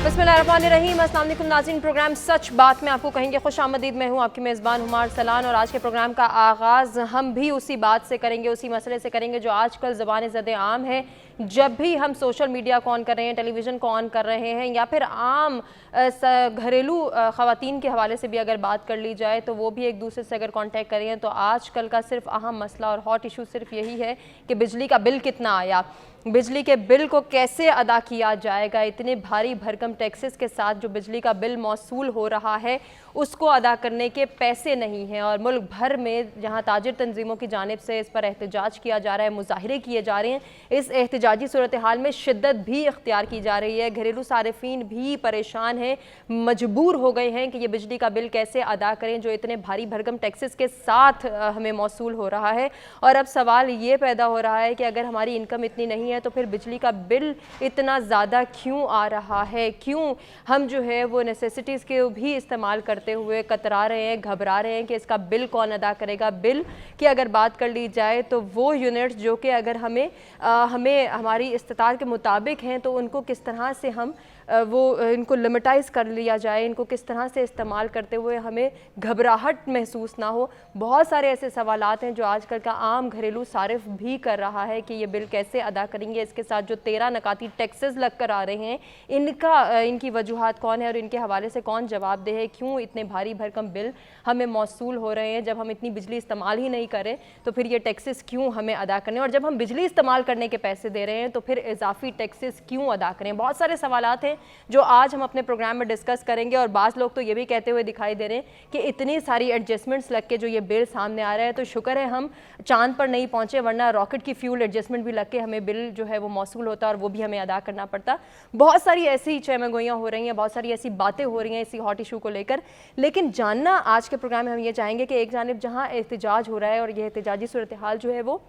बिस्मिल्लाहिर्रहमानिर्रहीम। अस्सलाम वालेकुम नाज़रीन, प्रोग्राम सच बात में आपको कहेंगे खुश आमदीद। मैं हूँ आपकी मेज़बान हुमार सलान और आज के प्रोग्राम का आगाज़ हम भी उसी बात से करेंगे, उसी मसले से करेंगे जो आजकल ज़बान ज़द आम है। जब भी हम सोशल मीडिया को ऑन कर रहे हैं, टेलीविज़न को ऑन कर रहे हैं या फिर आम घरेलू ख़वातीन के हवाले से भी अगर बात कर ली जाए तो वो भी एक दूसरे से अगर कांटेक्ट करें तो आजकल का सिर्फ अहम मसला और हॉट इशू सिर्फ यही है कि बिजली का बिल कितना आया, बिजली के बिल को कैसे अदा किया जाएगा। इतने भारी भरकम टैक्सेस के साथ जो बिजली का बिल मौसूल हो रहा है उसको अदा करने के पैसे नहीं हैं और मुल्क भर में जहां ताजिर तंजीमों की जानिब से इस पर एहतजाज किया जा रहा है, मुजाहिरे किए जा रहे हैं, इस एहतजाजी सूरत हाल में शिद्दत भी इख्तियार की जा रही है। घरेलू सारिफीन भी परेशान हैं, मजबूर हो गए हैं कि ये बिजली का बिल कैसे अदा करें जो इतने भारी भरकम टैक्सेस के साथ हमें मौसूल हो रहा है। और अब सवाल ये पैदा हो रहा है कि अगर हमारी इनकम इतनी नहीं है तो फिर बिजली का बिल इतना ज़्यादा क्यों आ रहा है, क्यों हम जो है वो नेसेसिटीज़ के भी इस्तेमाल करते हुए कतरा रहे हैं, घबरा रहे हैं कि इसका बिल कौन अदा करेगा। बिल की अगर बात कर ली जाए तो वो यूनिट्स जो कि अगर हमें हमारी इस्तिताअत के मुताबिक हैं तो उनको किस तरह से हम इनको लिमिटाइज़ कर लिया जाए, इनको किस तरह से इस्तेमाल करते हुए हमें घबराहट महसूस ना हो। बहुत सारे ऐसे सवालात हैं जो आजकल का आम घरेलू सारिफ भी कर रहा है कि ये बिल कैसे अदा करेंगे। इसके साथ जो 13 नकाती टैक्सेस लग कर आ रहे हैं इनकी वजूहात कौन है और इनके हवाले से कौन जवाबदेह है, क्यों इतने भारी भरकम बिल हमें मौसूल हो रहे हैं। जब हम इतनी बिजली इस्तेमाल ही नहीं करें तो फिर ये टैक्सेस क्यों हमें अदा करने, और जब हम बिजली इस्तेमाल करने के पैसे दे रहे हैं तो फिर इजाफी टैक्सेस क्यों अदा करें। बहुत सारे सवालात हैं जो आज हम अपने प्रोग्राम में डिस्कस करेंगे और बाज़ लोग तो ये भी कहते हुए दिखाई दे रहे हैं कि इतनी सारी एडजस्टमेंट्स लग के जो ये बिल सामने आ रहा है तो शुक्र है हम चांद पर नहीं पहुंचे, वरना रॉकेट की फ्यूल एडजस्टमेंट भी लग के हमें बिल जो है वो मौसूल होता और वो भी हमें अदा करना पड़ता। बहुत सारी ऐसी चहमगोइयाँ हो रही हैं, बहुत सारी ऐसी बातें हो रही हैं इसी हॉट इशू को लेकर। लेकिन जानना आज के प्रोग्राम में हम ये चाहेंगे कि एक जानिब जहाँ एहतजाज हो रहा है और ये एहतजाजी सूरत हाल जो है वो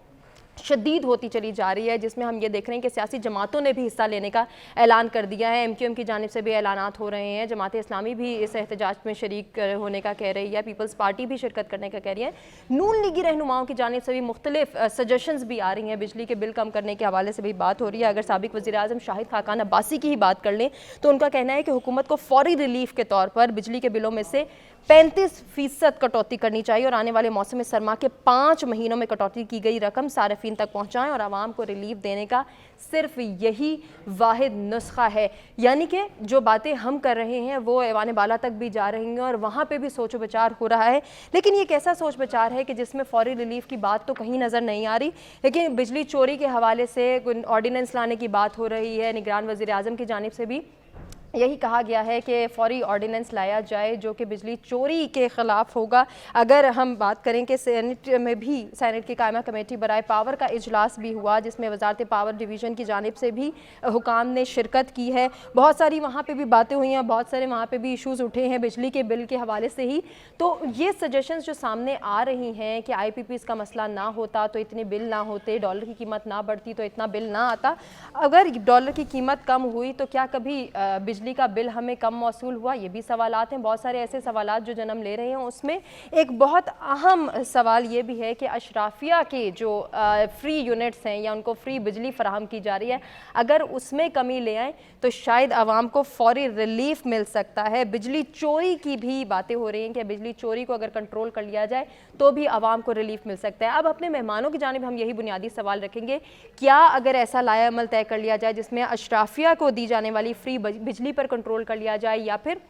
शदीद होती चली जा रही है, जिसमें हम ये देख रहे हैं कि सियासी जमातों ने भी हिस्सा लेने का ऐलान कर दिया है। MQM की जानिब से भी ऐलानात हो रहे हैं, जमात इस्लामी भी इस एहतजाज में शरीक होने का कह रही है, पीपल्स पार्टी भी शिरकत करने का कह रही है, नून लीगी रहनुमाओं की जानिब से भी मुख्तलिफ सजेशंस भी आ रही हैं। बिजली के बिल कम करने के हवाले से भी बात हो रही है। अगर साबिक वज़ीर-ए-आज़म शाहिद खाकान अब्बासी की ही बात कर लें तो उनका कहना है कि हुकूमत को फौरी रिलीफ के तौर पर बिजली के बिलों में से 35% कटौती करनी चाहिए और आने वाले मौसम सरमा के 5 महीनों में कटौती की गई रकम सार्फिन तक पहुँचाएँ और आवाम को रिलीफ देने का सिर्फ यही वाहिद नुस्खा है। यानी कि जो बातें हम कर रहे हैं वो ऐवान बाला तक भी जा रही हैं और वहाँ पे भी सोच विचार हो रहा है। लेकिन ये कैसा सोच विचार है कि जिसमें फौरी रिलीफ की बात तो कहीं नज़र नहीं आ रही, लेकिन बिजली चोरी के हवाले से ऑर्डिनेंस लाने की बात हो रही है। निगरान वज़ीर आज़म की जानिब से भी यही कहा गया है कि फ़ौरी ऑर्डिनेंस लाया जाए जो कि बिजली चोरी के ख़िलाफ़ होगा। अगर हम बात करें कि सेनेट में भी सेनेट की कायमा कमेटी बराए पावर का इजलास भी हुआ जिसमें वजारत पावर डिवीज़न की जानिब से भी हुकाम ने शिरकत की है। बहुत सारी वहाँ पे भी बातें हुई हैं, बहुत सारे वहाँ पे भी इशूज़ उठे हैं बिजली के बिल के हवाले से ही। तो ये सजेशंस जो सामने आ रही हैं कि IPPs का मसला ना होता तो इतने बिल ना होते, डॉलर की कीमत ना बढ़ती तो इतना बिल ना आता, अगर डॉलर की कीमत कम हुई तो क्या कभी बिजली का बिल हमें कम मौसूल हुआ, ये भी सवालात हैं। बहुत सारे ऐसे सवालात जो जन्म ले रहे हैं। उसमें एक बहुत अहम सवाल ये भी है कि अशराफिया के जो फ्री यूनिट्स हैं या उनको फ्री बिजली फराहम की जा रही है, अगर उसमें कमी ले आएँ तो शायद आवाम को फौरी रिलीफ मिल सकता है। बिजली चोरी की भी बातें हो रही हैं कि बिजली चोरी को अगर कंट्रोल कर लिया जाए तो भी आवाम को रिलीफ मिल सकता है। अब अपने मेहमानों की जानिब हम यही बुनियादी सवाल रखेंगे, क्या अगर ऐसा लाया अमल तय कर लिया जाए जिसमें अशराफिया को दी जाने वाली फ्री बिजली पर कंट्रोल कर लिया जाए या फिर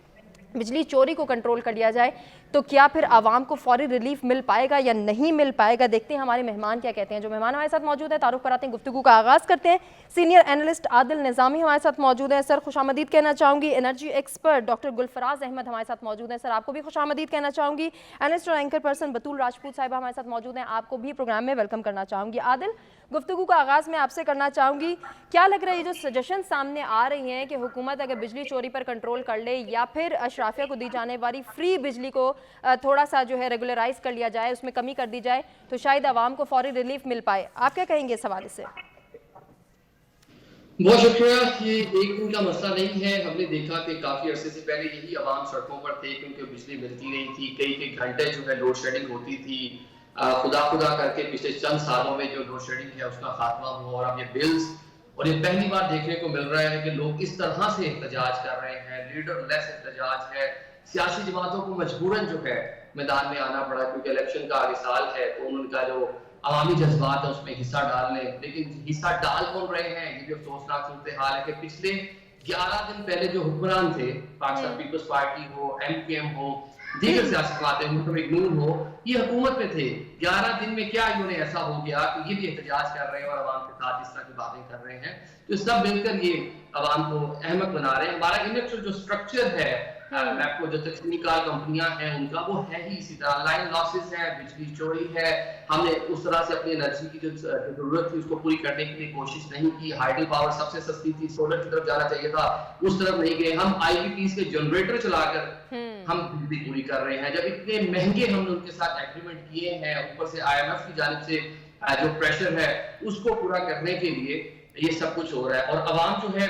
बिजली चोरी को कंट्रोल कर लिया जाए, तो क्या फिर आवाम को फौरी रिलीफ मिल पाएगा या नहीं मिल पाएगा। देखते हैं हमारे मेहमान क्या कहते हैं। जो मेहमान हमारे साथ मौजूद है तारुफ कराते हैं, गुफ्तगू का आगाज़ करते हैं। सीनियर एनालिस्ट आदिल निज़ामी हमारे साथ मौजूद है। सर खुशामदीद कहना चाहूँगी। Energy expert doctor Gulfaraz Ahmad हमारे साथ मौजूद हैं। सर आपको भी खुशामदीद कहना चाहूँगी। एनालिस्ट और एंकर पर्सन बतूल राजपूत साहिबा हमारे साथ मौजूद हैं, आपको भी प्रोग्राम में वेलकम करना चाहूँगी। आदिल, गुफ्तगू का आगाज़ मैं आपसे करना चाहूँगी, क्या लग रहा है ये जो सजेशन सामने आ रही हैं कि हुकूमत अगर बिजली चोरी पर कंट्रोल कर ले या फिर अशराफिया को दी जाने वाली फ्री बिजली को थोड़ा सा जो है रेगुलराइज कर लिया जाए, उसमें कमी कर दी जाए तो शायद आवाम को फौरी रिलीफ मिल पाए, आप क्या कहेंगे इस हवाले से? बहुत शुक्रिया। ये एक दिन का मसला नहीं है। हमने देखा कि काफी अरसे से पहले यही आवाम सड़कों पर थे क्योंकि बिजली मिलती नहीं थी, कई घंटे जो है लोड शेडिंग होती थी। खुदा करके पिछले चंद सालों में जो लोड शेडिंग है उसका खात्मा हुआ और अब ये बिल्स और ये पहली बार देखने को मिल रहा है कि लोग इस तरह से एहतजाज कर रहे हैं, लीडर लेस एहतजाज है। सियासी जमातों को मजबूरन जो है मैदान में आना पड़ा, क्योंकि इलेक्शन का आगे साल है, तो उनका जो अवामी जज्बात है उसमें हिस्सा डाल लें, लेकिन हिस्सा डाल कौन रहे हैं, ये भी अफसोसनाक सूरत हाल है कि पिछले 11 दिन पहले जो हुक्मरान थे, पाकिस्तान पीपल्स पार्टी हो, MPM हो, दीगर सियासी जमातें मुतहरिक नून हो, ये हुकूमत में थे। 11 दिन में क्या इन्होंने ऐसा हो गया कि ये भी एहतजाज कर रहे हैं और अवाम के साथ इस तरह की बातें कर रहे हैं, तो सब मिलकर ये अवाम को अहमक बना रहे हैं। हमारा इलेक्शन जो स्ट्रक्चर है, मैपको जो तकनीकल कंपनियां हैं उनका, वो है ही इसी तरह। लाइन लॉसेस है, बिजली चोरी है, हमने उस तरह से अपनी एनर्जी की जो जरूरत थी उसको पूरी करने के लिए कोशिश नहीं की। हाइडल पावर सबसे सस्ती थी, सोलर की तरफ जाना चाहिए था, उस तरफ नहीं गए। हम IPPs के जनरेटर चलाकर हम बिजली पूरी कर रहे हैं, जब इतने महंगे हमने उनके साथ एग्रीमेंट किए हैं, ऊपर से IMF की जानिब से जो प्रेशर है उसको पूरा करने के लिए ये सब कुछ हो रहा है। और अवाम जो है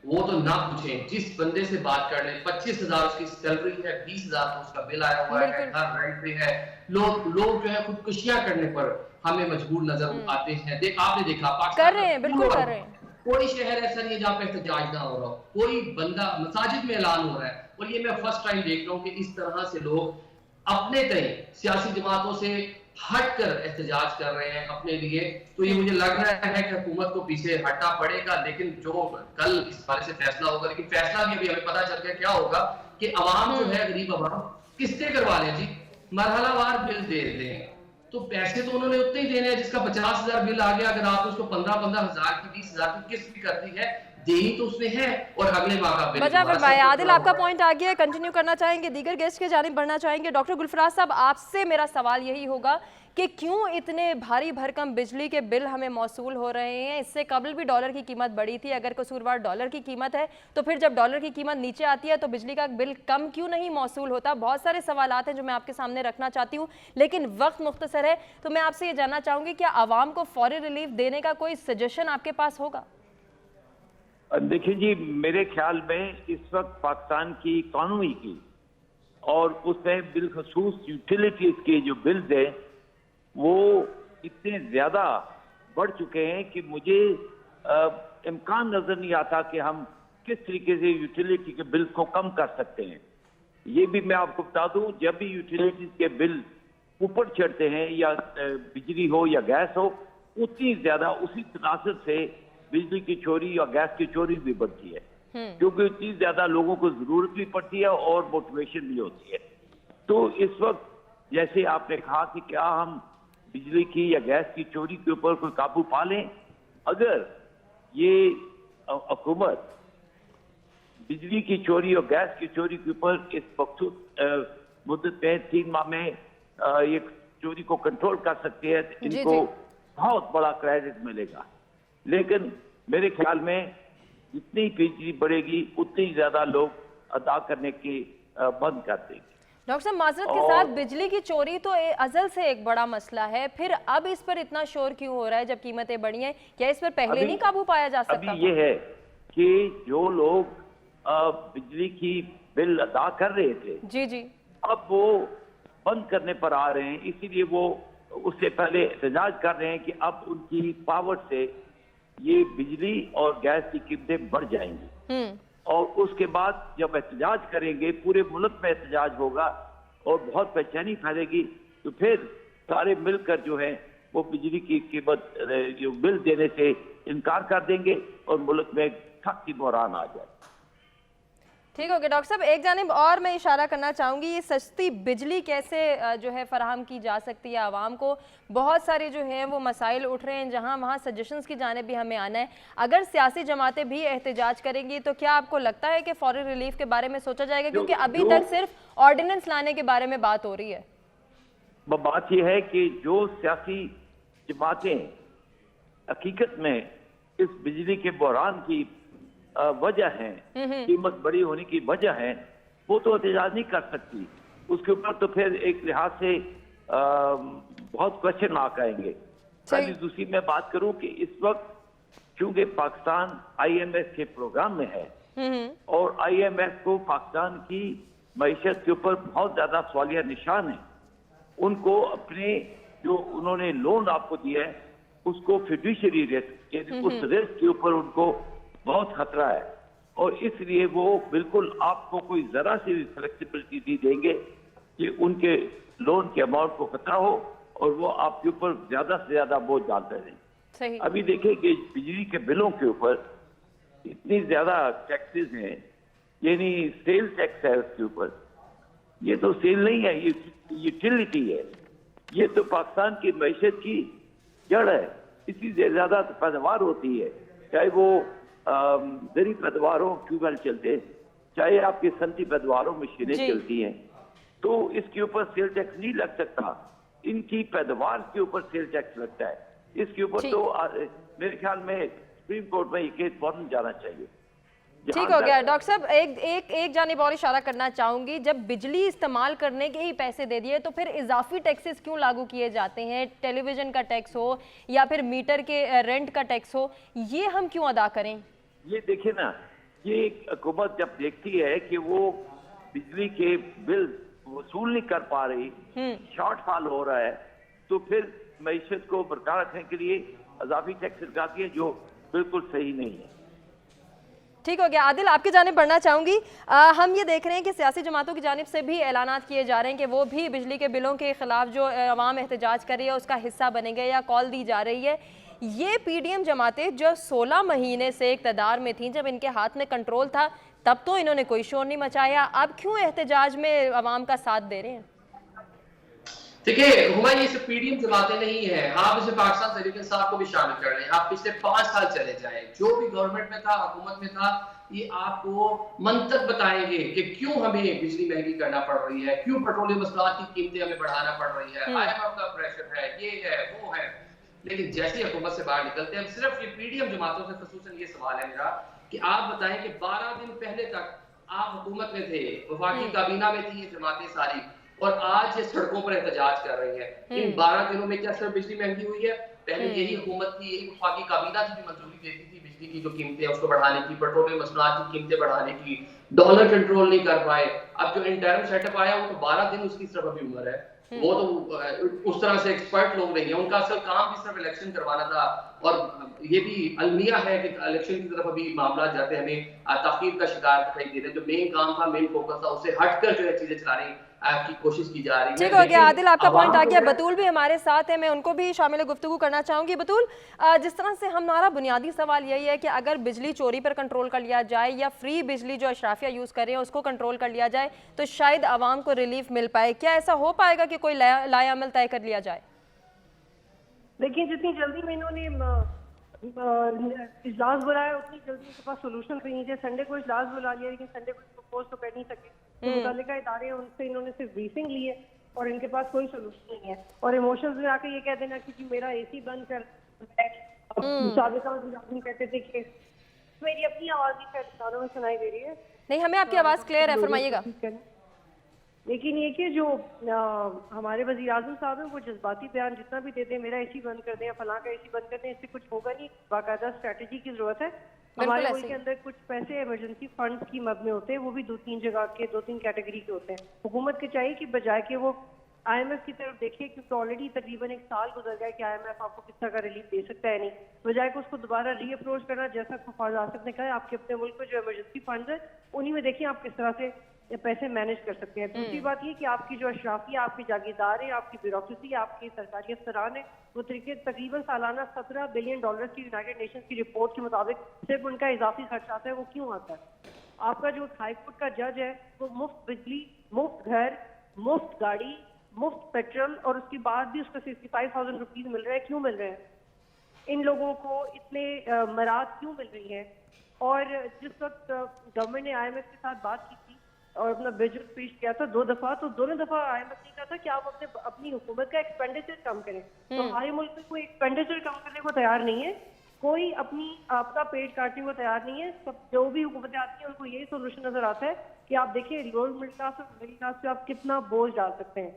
वो तो ना पूछें, जिस बंदे से बात कर लें 25,000 उसकी सैलरी है, 20,000 तो उसका बिल आया हुआ है, घर रेंट पे है। लोग जो है खुदकुशियां करने पर हमें मजबूर नजर आते हैं। आपने देखा कर रहे हैं, बिल्कुल कर रहे हैं। कोई शहर ऐसा नहीं है जहाँ पे एहतजाज ना हो रहा हो, कोई बंदा मसाजिद में ऐलान हो रहा है। और ये मैं फर्स्ट टाइम देख रहा हूँ कि इस तरह से लोग अपने तय सियासी जमातों से हटकर एहतजाज कर रहे हैं अपने लिए। तो ये मुझे लग रहा है कि हुकूमत को पीछे हटना पड़ेगा, लेकिन जो कल इस बारे से फैसला होगा, लेकिन फैसला भी अभी हमें पता चल गया क्या होगा कि अवाम जो है, गरीब अवाम किस्तें करवा लें जी, मरहलावार बिल दे दें। तो पैसे तो उन्होंने उतने ही देने हैं जिसका 50,000 बिल आ गया, अगर आप उसको 15,000 की 20,000 की किस्त भी करती है, देनी तो उसमें है, और अगले माह का बिल। मुजफ्फर भाई, आदिल आपका पॉइंट आ गया है, कंटिन्यू करना चाहेंगे, दीगर गेस्ट के जानिब बढ़ना चाहेंगे। डॉक्टर गुलफराज साहब, आपसे मेरा सवाल यही होगा कि क्यों इतने भारी भरकम बिजली के बिल हमें मौसूल हो रहे हैं? इससे कबल भी डॉलर की कीमत बढ़ी थी, अगर कसूरवार डॉलर की कीमत है तो फिर जब डॉलर की कीमत नीचे आती है तो बिजली का बिल कम क्यों नहीं मौसूल होता? बहुत सारे सवालात हैं जो मैं आपके सामने रखना चाहती हूँ, लेकिन वक्त मुख्तसर है, तो मैं आपसे ये जानना चाहूँगी क्या आवाम को फौरी रिलीफ देने का कोई सजेशन आपके पास होगा? देखिए जी, मेरे ख्याल में इस वक्त पाकिस्तान की इकॉनमी की और उसमें बिलखसूस यूटिलिटीज के जो बिल्स हैं वो इतने ज्यादा बढ़ चुके हैं कि मुझे इम्कान नजर नहीं आता कि हम किस तरीके से यूटिलिटी के बिल को कम कर सकते हैं। ये भी मैं आपको बता दूं, जब भी यूटिलिटीज के बिल ऊपर चढ़ते हैं, या बिजली हो या गैस हो, उतनी ज्यादा उसी तनासब से बिजली की चोरी और गैस की चोरी भी बढ़ती है, क्योंकि इतनी ज्यादा लोगों को जरूरत भी पड़ती है और मोटिवेशन भी होती है। तो इस वक्त जैसे आपने कहा कि क्या हम बिजली की या गैस की चोरी के ऊपर कोई काबू पा लें, अगर ये हुकूमत बिजली की चोरी और गैस की चोरी के ऊपर इस मखसूस मुद्दत में 3 माह में ये चोरी को कंट्रोल कर सकती है, इनको बहुत बड़ा क्रेडिट मिलेगा। लेकिन मेरे ख्याल में जितनी बिजली बढ़ेगी उतनी ज्यादा लोग अदा करने की बंद कर देंगे। डॉक्टर साहब, माजरत के साथ, बिजली की चोरी तो अजल से एक बड़ा मसला है, फिर अब इस पर इतना शोर क्यों हो रहा है जब कीमतें बढ़ी हैं? क्या इस पर पहले नहीं काबू पाया जा सकता? अभी ये है कि जो लोग बिजली की बिल अदा कर रहे थे, जी, अब वो बंद करने पर आ रहे हैं, इसीलिए वो उससे पहले एहतजाज कर रहे हैं कि अब उनकी पावर से ये बिजली और गैस की कीमतें बढ़ जाएंगी। और उसके बाद जब एहतजाज करेंगे, पूरे मुल्क में एहतजाज होगा और बहुत बेचैनी फैलेगी, तो फिर सारे मिलकर जो है वो बिजली की कीमत जो बिल देने से इनकार कर देंगे और मुल्क में सख्ती बहरान आ जाए। ठीक हो गया डॉक्टर साहब, एक जानिब और मैं इशारा करना चाहूँगी, ये सस्ती बिजली कैसे जो है फराहम की जा सकती है आवाम को? बहुत सारे जो हैं वो मसाइल उठ रहे हैं, जहाँ वहाँ सजेशंस की जानिब भी हमें आना है। अगर सियासी जमातें भी एहतजाज करेंगी तो क्या आपको लगता है कि फौरी रिलीफ के बारे में सोचा जाएगा? क्योंकि अभी तक सिर्फ ऑर्डिनेंस लाने के बारे में बात हो रही है। बात यह है कि जो सियासी जमातें हकीकत में इस बिजली के बहरान की वजह है, कीमत बड़ी होने की वजह है, वो तो एहतजाज नहीं कर सकती। उसके ऊपर तो फिर एक लिहाज से बहुत क्वेश्चन मार्क आएंगे। पहली दूसरी मैं बात करूं कि इस वक्त चूंकि पाकिस्तान IMF के प्रोग्राम में है और IMF को पाकिस्तान की मईशत के ऊपर बहुत ज्यादा सवालिया निशान है, उनको अपने जो उन्होंने लोन आपको दिया है उसको फिड्यूशियरी रिस्क, यानी उस रिस्क के ऊपर उनको बहुत खतरा है, और इसलिए वो बिल्कुल आपको कोई जरा सी भी फ्लेक्सिबिलिटी नहीं देंगे कि उनके लोन के अमाउंट को खतरा हो और वो आपके ऊपर ज्यादा से ज्यादा बोझ डालते रहें। सही। अभी देखिए कि बिजली के बिलों के ऊपर इतनी ज्यादा टैक्सेस हैं, यानी सेल टैक्स है उसके ऊपर। ये तो सेल नहीं है, ये यूटिलिटी है। ये तो पाकिस्तान की मैशत की जड़ है। इसी से ज्यादा पैदावार होती है, चाहे वो जरी पैदावार हो, ट्यूबवेल चलते, चाहे आपकी सनती पैदावारों मशीनें चलती हैं, तो इसके ऊपर सेल टैक्स नहीं लग सकता। इनकी पैदावार के ऊपर सेल टैक्स लगता है। इसके ऊपर तो मेरे ख्याल में सुप्रीम कोर्ट में ये केस फौरन जाना चाहिए। ठीक हो गया डॉक्टर साहब। एक जानिब और इशारा करना चाहूंगी, जब बिजली इस्तेमाल करने के ही पैसे दे दिए तो फिर इजाफी टैक्सेस क्यों लागू किए जाते हैं? टेलीविजन का टैक्स हो या फिर मीटर के रेंट का टैक्स हो, ये हम क्यों अदा करें? ये देखिए ना, ये हुकूमत जब देखती है कि वो बिजली के बिल वसूल नहीं कर पा रही, शॉर्टफॉल हो रहा है, तो फिर मईशत को बरकरार रखने के लिए इजाफी टैक्स लगाती है, जो बिल्कुल सही नहीं है। ठीक हो गया। आदिल, आपकी जानिब बढ़ना चाहूंगी। हम ये देख रहे हैं कि सियासी जमातों की जानिब से भी ऐलानात किए जा रहे हैं कि वो भी बिजली के बिलों के खिलाफ जो अवाम एहतजाज कर रही है उसका हिस्सा बनेंगे या कॉल दी जा रही है। ये पीडीएम जमातें जो 16 महीने से इक़्तिदार में थी, जब इनके हाथ में कंट्रोल था, तब तो इन्होंने कोई शोर नहीं मचाया, अब क्यों एहतजाज में अवाम का साथ दे रहे हैं? देखिए हुमायूं, ये सिर्फ पीडीएम जमातें नहीं है, आप इसे पाकिस्तान तहरीक इंसाफ को भी शामिल कर लें। आप पिछले 5 साल चले जाएं, जो भी गवर्नमेंट में था, हुकूमत में था, ये आपको मंतक बताएंगे कि क्यों हमें बिजली महंगी करना पड़ रही है, क्यों पेट्रोलियम मसलात की कीमतें हमें बढ़ाना पड़ रही है, IMF का प्रेशर है, ये है वो है। लेकिन जैसे हुकूमत से बाहर निकलते हैं, सिर्फ ये पीडीएम जमातों से खसूसन ये सवाल है मेरा कि आप बताएं कि 12 दिन पहले तक आप हुकूमत में थे, वफाकी काबीना में थी ये जमातें सारी, और आज ये सड़कों पर एहतजाज कर रही है। इन 12 दिनों में क्या सिर्फ बिजली महंगी हुई है? पहले यही हुकूमत की, यही वफाकी काबीना की भी मंजूरी देती थी बिजली की जो कीमतें उसको बढ़ाने की, पेट्रोलियम मसनूआत की कीमतें बढ़ाने की, डॉलर कंट्रोल नहीं कर पाए। अब जो इंटरम सेटअप आया वो तो 12 दिन उसकी सिर्फ अभी उम्र है, वो तो उस तरह से एक्सपर्ट लोग नहीं है, उनका असल काम भी सिर्फ इलेक्शन करवाना था। और ये भी अलमिया है कि इलेक्शन की तरफ अभी मामला जाते हमें ताखीर का शिकार दिखाई दे रहे हैं। जो मेन काम था, मेन फोकस था, उससे हटकर जो है चीजें चलाने की कोशिश की जा रही है। ठीक हो गया आदिल, आपका पॉइंट आ गया। बतूल भी हमारे साथ है, मैं उनको भी शामिल गुफ्तगू करना चाहूंगी। बतूल, जिस तरह से हमारा बुनियादी सवाल यही है कि अगर बिजली चोरी पर कंट्रोल कर लिया जाए या फ्री बिजली जो अशराफिया यूज कर रहे हैं उसको कंट्रोल कर लिया जाए तो शायद आवाम को रिलीफ मिल पाए। क्या ऐसा हो पाएगा कि कोई लाएअमल तय कर लिया जाए? देखिए, जितनी जल्दी में इन्होंने इजलास बुलाया उतनी जल्दी उनके पास सोल्यूशन नहीं है। संडे को इजलास बुला लिया, लेकिन संडे को प्रपोज तो कर नहीं सके। तो मुतल्लिका इदारे हैं, उनसे इन्होंने सिर्फ ब्रीफिंग ली है और इनके पास कोई सोल्यूशन नहीं है। और इमोशंस में आके ये कह देना कि मेरा एसी बंद कर, साबिका वज़ीर कहते थे कि मेरी अपनी आवाज ही शायद कानों में सुनाई दे रही है। नहीं, हमें आपकी आवाज क्लियर है, फरमाइएगा। लेकिन ये कि जो हमारे वज़ीर आज़म साहब हैं वो जज्बाती बयान जितना भी देते हैं, मेरा एसी बंद कर दें या फलां का एसी बंद कर दें, इससे कुछ होगा नहीं। बाकायदा स्ट्रेटजी की जरूरत है। हमारे मुल्क के अंदर कुछ पैसे इमरजेंसी फंड की मद में होते हैं, वो भी 2-3 जगह के 2-3 कैटेगरी के होते हैं। हुकूमत के चाहिए कि बजाय के वो IMF की तरफ देखिए, क्योंकि ऑलरेडी तकरीबन 1 साल गुजर गया कि IMF आपको किस तरह का रिलीफ दे सकता है नहीं, बजाय को उसको दोबारा रीअप्रोच करना। जैसा खुफाज आसिफ ने कहा, आपके अपने मुल्क में जो इमरजेंसी फंड है उन्हीं में देखिए आप किस तरह से पैसे मैनेज कर सकते हैं। दूसरी बात ये कि आपकी जो अशराफिया, आपकी जागीरदार है, आपकी ब्यूरोक्रेसी, आपकी सरकारी अफसरान है, वो तकरीबन सालाना $17 बिलियन की यूनाइटेड नेशंस की रिपोर्ट के मुताबिक सिर्फ उनका इजाफी खर्च आता है। वो क्यों आता है? आपका जो हाई कोर्ट का जज है वो मुफ्त बिजली, मुफ्त घर, मुफ्त गाड़ी, मुफ्त पेट्रोल, और उसके बाद भी उसको 65,000 रुपीज मिल रहे हैं। क्यों मिल रहे हैं? इन लोगों को इतने मराद क्यों मिल रही है? और जिस वक्त गवर्नमेंट ने IMF के साथ बात की थी और अपना बजट पेश किया था 2 दफा, तो दोनों दफा IMF ने कहा था कि आप अपनी हुकूमत का एक्सपेंडिचर कम करें। तो हमारे मुल्क में कोई एक्सपेंडिचर कम करने को तैयार नहीं है, कोई अपनी आपका पेट काटने को तैयार नहीं है। सब जो भी हुकूमतें आती हैं उनको यही सोल्यूशन नजर आता है कि आप देखिए लोअर मिडिल क्लास और मिडिल क्लास पे आप कितना बोझ डाल सकते हैं।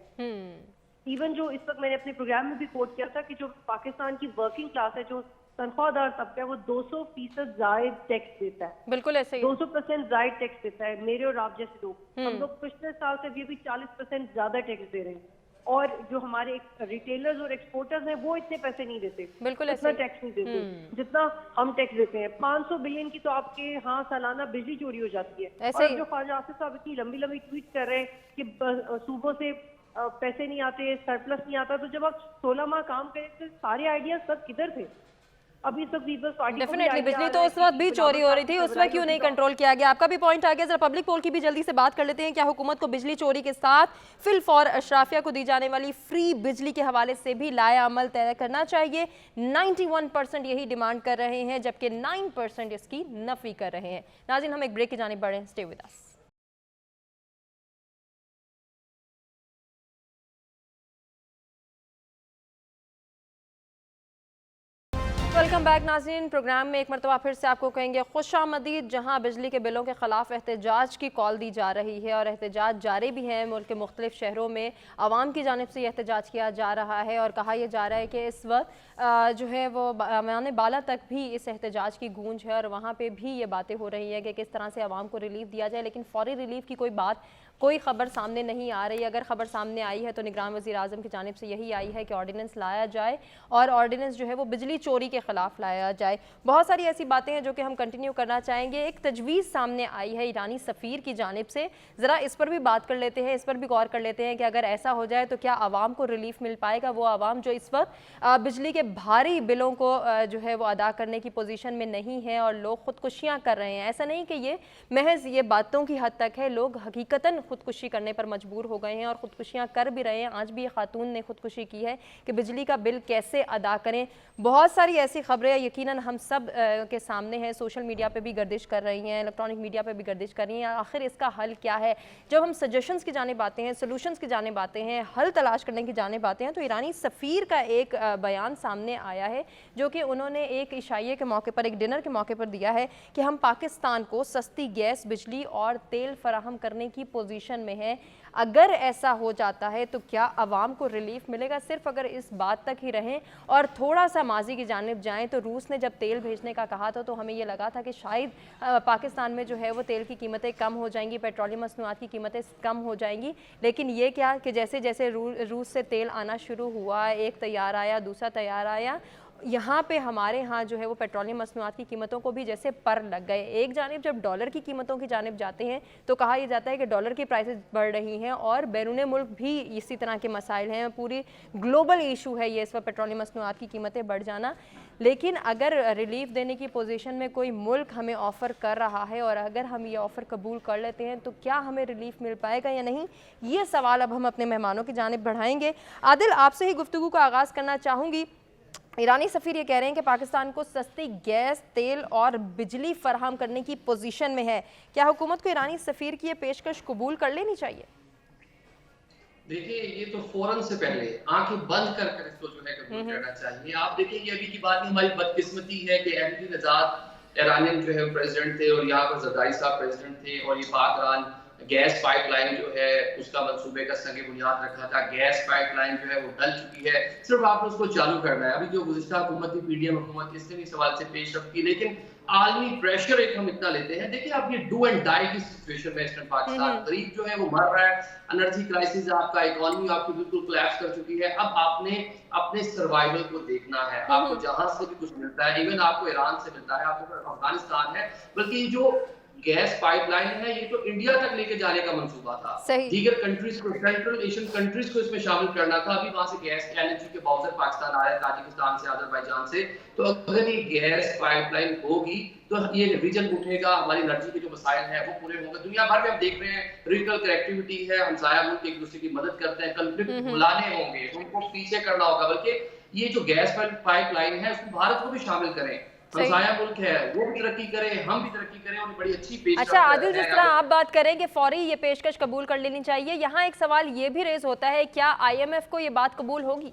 इवन जो इस वक्त मैंने अपने प्रोग्राम में भी कोट किया था कि जो पाकिस्तान की वर्किंग क्लास है, जो तनख्वाहदार तबका है, वो 200% जायद टैक्स देता है। बिल्कुल ऐसे ही 200% जायद टैक्स देता है। मेरे और आप जैसे लोग, हम लोग पिछले साल से भी 40% ज्यादा टैक्स दे रहे हैं। और जो हमारे रिटेलर्स और एक्सपोर्टर्स हैं वो इतने पैसे नहीं देते, बिल्कुल इतना टैक्स नहीं देते जितना हम टैक्स देते हैं। 500 बिलियन की तो आपके यहाँ सालाना बिजली चोरी हो जाती है। ऐसे और ही। जो ख्वाजा आसिफ साहब इतनी लंबी लंबी ट्वीट कर रहे हैं कि सूबों से पैसे नहीं आते, सरप्लस नहीं आता, तो जब आप 16 माह काम करें तो सारे आइडियाज सब किधर थे? अभी सब पीपल्स पार्टी डेफिनेटली बिजली तो उस वक्त भी चोरी हो रही थी, उस वक्त क्यों नहीं कंट्रोल किया गया? आपका भी पॉइंट आ गया। जरा पब्लिक पोल की भी जल्दी से बात कर लेते हैं। क्या हुकूमत को बिजली चोरी के साथ फिल फॉर अशराफिया को दी जाने वाली फ्री बिजली के हवाले से भी लाया अमल तय करना चाहिए? 91% यही डिमांड कर रहे हैं, जबकि 9% इसकी नफी कर रहे हैं। नाज़रीन, हम एक ब्रेक की जानिब बढ़ें। Stay with us. Welcome back नाज़रीन। प्रोग्राम में एक मरतबा फिर से आपको कहेंगे खुशामदीद, जहां बिजली के बिलों के खिलाफ एहतजाज की कॉल दी जा रही है और एहतजाज जारी भी है। मुल्क के मुख्तलिफ शहरों में आवाम की जानिब से एहतजाज किया जा रहा है और कहा यह जा रहा है कि इस वक्त जो है वो मैदान बाला तक भी इस एहतजाज की गूंज है और वहाँ पर भी ये बातें हो रही है कि किस तरह से आवाम को रिलीफ दिया जाए, लेकिन फौरी रिलीफ की कोई खबर सामने नहीं आ रही। अगर खबर सामने आई है तो निगरान वज़ीर आज़म की जानिब से यही आई है कि ऑर्डिनेंस लाया जाए और ऑर्डिनेंस जो है वो बिजली चोरी के खिलाफ लाया जाए। बहुत सारी ऐसी बातें हैं जो कि हम कंटिन्यू करना चाहेंगे। एक तजवीज़ सामने आई है ईरानी सफ़ीर की जानिब से, ज़रा इस पर भी बात कर लेते हैं, इस पर भी गौर कर लेते हैं कि अगर ऐसा हो जाए तो क्या आवाम को रिलीफ मिल पाएगा? वो आवाम जो इस वक्त बिजली के भारी बिलों को जो है वो अदा करने की पोजीशन में नहीं है और लोग खुदकुशियाँ कर रहे हैं। ऐसा नहीं कि ये महज ये बातों की हद तक है, लोग हकीकतन खुदकुशी करने पर मजबूर हो गए हैं और खुदकुशियाँ कर भी रहे हैं। आज भी ये खातून ने खुदकुशी की है कि बिजली का बिल कैसे अदा करें। बहुत सारी ऐसी खबरें यकीनन हम सब के सामने हैं, सोशल मीडिया पे भी गर्दिश कर रही हैं, इलेक्ट्रॉनिक मीडिया पे भी गर्दिश कर रही हैं। आखिर इसका हल क्या है? जब हम सजेशंस की जानिब आते हैं, सोल्यूशंस की जानिब आते हैं, हल तलाश करने की जानिब आते हैं, तो ईरानी सफ़ीर का एक बयान सामने आया है जो कि उन्होंने एक इशाइये के मौके पर, एक डिनर के मौके पर दिया है कि हम पाकिस्तान को सस्ती गैस, बिजली और तेल फराहम करने की पोजीशन में है। अगर ऐसा हो जाता है तो क्या आवाम को रिलीफ मिलेगा? सिर्फ अगर इस बात तक ही रहें और थोड़ा सा माजी की जानिब जाएं तो रूस ने जब तेल भेजने का कहा था तो हमें ये लगा था कि शायद पाकिस्तान में जो है वो तेल की कीमतें कम हो जाएंगी, पेट्रोलियम मसनूआत की कीमतें कम हो जाएंगी। लेकिन ये क्या कि जैसे जैसे रूस से तेल आना शुरू हुआ, एक तैयार आया, दूसरा तैयार आया, यहाँ पे हमारे यहाँ जो है वो पेट्रोलियम मसनूआत की कीमतों को भी जैसे पर लग गए। एक जानिब जब डॉलर की कीमतों की जानिब जाते हैं तो कहा यह जाता है कि डॉलर की प्राइसेस बढ़ रही हैं और बैरून मुल्क भी इसी तरह के मसाइल हैं। पूरी ग्लोबल इशू है ये इस वक्त पेट्रोलियम मसनूआत की कीमतें बढ़ जाना। लेकिन अगर रिलीफ देने की पोजीशन में कोई मुल्क हमें ऑफ़र कर रहा है और अगर हम ये ऑफ़र कबूल कर लेते हैं तो क्या हमें रिलीफ मिल पाएगा या नहीं, ये सवाल अब हम अपने मेहमानों की जानिब बढ़ाएंगे। आदिल, आपसे ही गुफ्तगू का आगाज़ करना चाहूँगी। ईरानी सफ़ीर ये कह रहे हैं कि पाकिस्तान को सस्ती गैस, तेल और बिजली फराहम करने की पोजीशन में है। क्या हुकूमत को ईरानी सफ़ीर की ये पेशकश कबूल कर लेनी चाहिए? देखिए, ये तो फौरन से पहले आंखें बंद कर इसको जो है कबूल करना चाहिए। आप देखिए, ये अभी की बात नहीं, हमारी बदकिस्मती है कि अहमदी नजाद ईरानियन जो है प्रेसिडेंट थे और यहाँ पर जरदारी साहब प्रेसिडेंट थे और ये पाक ईरान गैस पाइपलाइन जो है उसका मंसूबे का संग बुनियाद रखा था। गैस पाइपलाइन जो है वो डल चुकी है, सिर्फ आपने उसको चालू करना है। अभी जो गुज़िश्ता हुकूमत थी, पीडीएम हुकूमत, इसने भी सवाल से पेशरफ की, लेकिन आलमी प्रेशर एक हम इतना लेते हैं। देखिए, आप ये डू एंड डाई की सिचुएशन में ईस्टर्न पाकिस्तान, गरीब जो है वो मर रहा है, एनर्जी क्राइसिस, आपका इकोनॉमी आपकी बिल्कुल कोलैप्स कर चुकी है। अब आपने अपने सर्वाइवल को देखना है। आपको जहां से भी कुछ मिलता है, इवन आपको ईरान से मिलता है, आपको अफगानिस्तान है, बल्कि जो गैस पाइपलाइन है ये तो इंडिया तक लेके जाने का मंसूबा था। दीगर कंट्रीज को, सेंट्रल एशियन कंट्रीज को इसमें शामिल करना था। अभी वहां से गैस एलएनजी के बाउजर पाकिस्तान आ रहा है, ताजिकिस्तान से, अजरबैजान से। तो अगर ये गैस पाइपलाइन होगी तो ये रीजन उठेगा, हमारी एनर्जी के जो मसाइल हैं वो पूरे होंगे। दुनिया भर में हम देख रहे हैं रीजनल कनेक्टिविटी है, हमसाया मुल्क एक दूसरे की मदद करते हैं, कंफ्लिक्ट बुलाने होंगे, उनको पीछे करना होगा। बल्कि ये जो गैस पाइपलाइन है उसमें भारत को भी शामिल करें। हमसाया मुल्क है, वो भी तरक्की करें, हम भी तरक्की करें और बड़ी अच्छी पेशकश। अच्छा आदिल, जिस तरह आप बात करें कि फौरी ये पेशकश कबूल कर लेनी चाहिए, यहाँ एक सवाल ये भी रेज होता है, क्या IMF को ये बात कबूल होगी?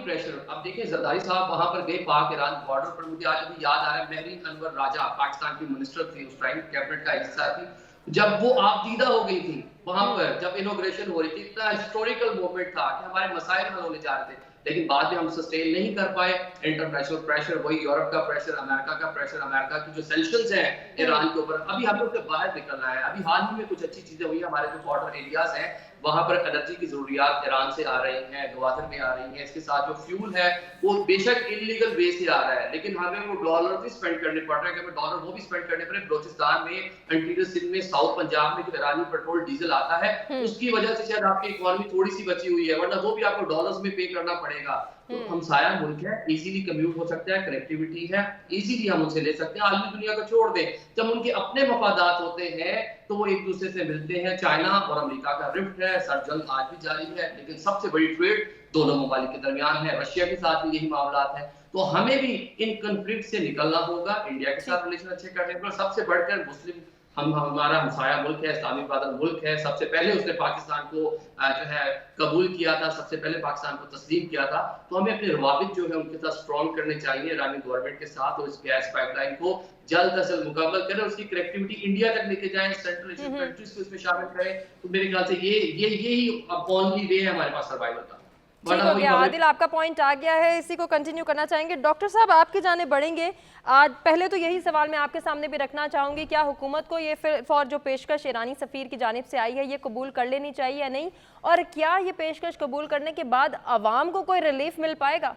प्रेशर, अब देखिए जरदारी साहब वहां पर गए पाक ईरान बॉर्डर पर। मुझे आज भी याद आ रहा है, महरीन अनवर राजा पाकिस्तान की मिनिस्टर थी उस टाइम, कैबिनेट का हिस्सा थी, जब वो आपदीदा हो गई थी वहां पर, जब इनॉग्रेशन हो रही थी, इतना हिस्टोरिकल मोमेंट था कि हमारे मसाइल हल होने जा रहे थे। लेकिन बाद में हम सस्टेन नहीं कर पाए। इंटरनेशनल प्रेशर, वही यूरोप का प्रेशर, अमेरिका का प्रेशर, अमेरिका की जो सैंक्शंस हैं ईरान के ऊपर, अभी हमें उससे बाहर निकलना है। अभी हाल ही में कुछ अच्छी चीजें हुई, हमारे जो बॉर्डर एरियाज हैं वहां पर एनर्जी की जरूरियात ईरान से आ रही हैं, गवादर में आ रही हैं। इसके साथ जो फ्यूल है वो बेशक इलीगल वे से आ रहा है, लेकिन हमें वो डॉलर भी स्पेंड करने पड़ रहे हैं। हमें डॉलर वो भी स्पेंड करने पड़े। बलोचिस्तान में, इंटीरियर सिंध में, साउथ पंजाब में जो ईरानी पेट्रोल डीजल आता है उसकी वजह से शायद आपकी इकोनॉमी थोड़ी सी बची हुई है, वरना वो भी आपको डॉलर्स में पे करना पड़ेगा। तो हमसाया मुल्क है, इजीली कम्यूट हो सकता है, कनेक्टिविटी है, इजीली हम उनसे ले सकते हैं। आलमी दुनिया को छोड़ दें, जब उनके अपने मफादात होते हैं तो वो एक दूसरे से मिलते हैं। चाइना और अमेरिका का रिफ्ट है, सर जंग आज भी जारी है, लेकिन सबसे बड़ी ट्रेड दोनों ममालिक के दरमियान है। रशिया के साथ भी यही मामला है। तो हमें भी इन कन्फ्लिक्ट से निकलना होगा, इंडिया के साथ रिलेशन अच्छे करने पर। सबसे बढ़कर मुस्लिम हमारा हमसाया मुल्क है, इस्लामी बादल मुल्क है। सबसे पहले उसने पाकिस्तान को जो है कबूल किया था, सबसे पहले पाकिस्तान को तस्लीम किया था। तो हमें अपने रवाबित जो है उनके साथ स्ट्रॉन्ग करने चाहिए ईरानी गवर्नमेंट के साथ, और इस गैस पाइपलाइन को जल्द अज जल्द मुकम्मल करें, उसकी कनेक्टिविटी इंडिया तक लेके जाएं, सेंट्रल एशियन कंट्रीज को इसमें शामिल करें। तो मेरे ख्याल से यही ओनली वे है हमारे पास सर्वाइवल का। ठीक हो गया आदिल, आपका पॉइंट आ गया है, इसी को कंटिन्यू करना चाहेंगे। डॉक्टर साहब आपकी जाने बढ़ेंगे। आज पहले तो यही सवाल मैं आपके सामने भी रखना चाहूंगी, क्या हुकूमत को ये फॉर जो पेशकश ईरानी सफ़ीर की जानिब से आई है ये कबूल कर लेनी चाहिए या नहीं, और क्या ये पेशकश कबूल करने के बाद अवाम को कोई रिलीफ मिल पाएगा?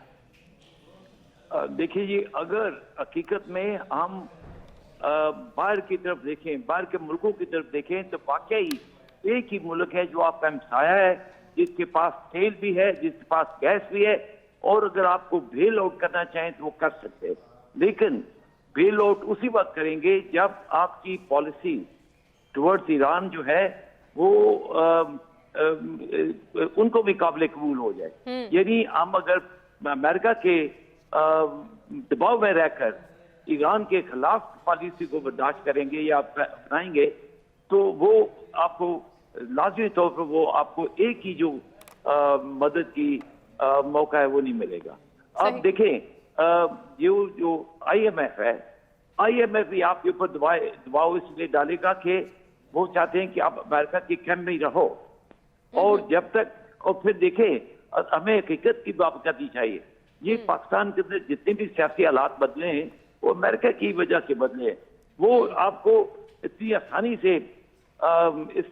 देखिए जी, अगर हकीकत में हम बाहर की तरफ देखें, बाहर के मुल्कों की तरफ देखें, तो वाकई एक ही मुल्क है जो आपका हमसाया है, जिसके पास तेल भी है, जिसके पास गैस भी है, और अगर आपको बेल आउट करना चाहें तो वो कर सकते हैं। लेकिन बेल आउट उसी वक्त करेंगे जब आपकी पॉलिसी टुवर्ड्स ईरान जो है वो उनको भी काबिल कबूल हो जाए। यानी हम अगर अमेरिका के दबाव में रहकर ईरान के खिलाफ पॉलिसी को बर्दाश्त करेंगे या अपनाएंगे, तो वो आपको लाजमी तौर पर वो आपको एक ही जो मदद की मौका है वो नहीं मिलेगा। अब देखें, ये जो IMF है, IMF भी आपके ऊपर दबाव इसलिए डालेगा कि वो चाहते हैं कि आप अमेरिका के कैंप में ही रहो, और जब तक, और फिर देखें हमें हकीकत की बात करनी चाहिए। ये पाकिस्तान के अंदर जितने भी सियासी हालात बदले हैं वो अमेरिका की वजह से बदले हैं। वो आपको इतनी आसानी से इस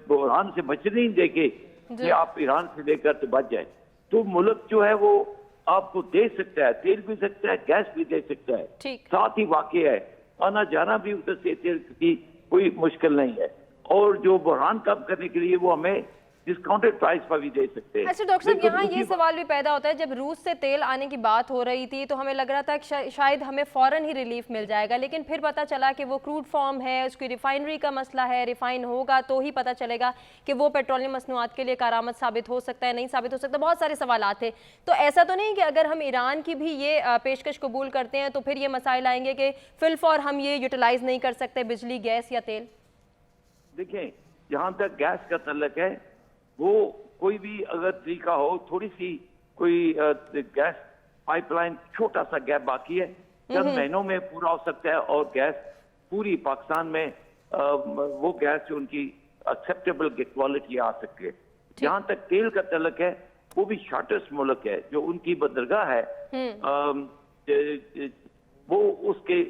बहरान से बचने नहीं देंगे कि आप ईरान से लेकर तो बच जाए। तो मुल्क जो है वो आपको दे सकता है, तेल भी सकता है, गैस भी दे सकता है, साथ ही वाकई है आना जाना भी उधर से तेल की कोई मुश्किल नहीं है, और जो बहरान कम करने के लिए वो हमें डिस्काउंटेड प्राइस पर भी दे सकते हैं। अच्छा डॉक्टर साहब, यहाँ ये सवाल भी पैदा होता है, जब रूस से तेल आने की बात हो रही थी तो हमें लग रहा था कि शायद हमें फौरन ही रिलीफ मिल जाएगा, लेकिन फिर पता चला कि वो क्रूड फॉर्म है, उसकी रिफाइनरी का मसला है, रिफाइन होगा तो ही पता चलेगा कि वो पेट्रोलियम मसनूआत के लिए कारआमद साबित हो सकता है, नहीं साबित हो सकता, बहुत सारे सवाल थे। तो ऐसा तो नहीं कि अगर हम ईरान की भी ये पेशकश कबूल करते हैं तो फिर ये मसाइल आएंगे कि फिलफौर हम ये यूटिलाइज नहीं कर सकते बिजली, गैस या तेल? देखें, जहाँ तक गैस का तल्लक है, वो कोई भी अगर तरीका हो, थोड़ी सी कोई गैस पाइपलाइन, छोटा सा गैप बाकी है, चंद महीनों में पूरा हो सकता है, और गैस पूरी पाकिस्तान में वो गैस जो उनकी एक्सेप्टेबल क्वालिटी आ सकती है। जहाँ तक तेल का तल्लक है, वो भी शॉर्टेस्ट मुल्क है, जो उनकी बंदरगाह है वो उसके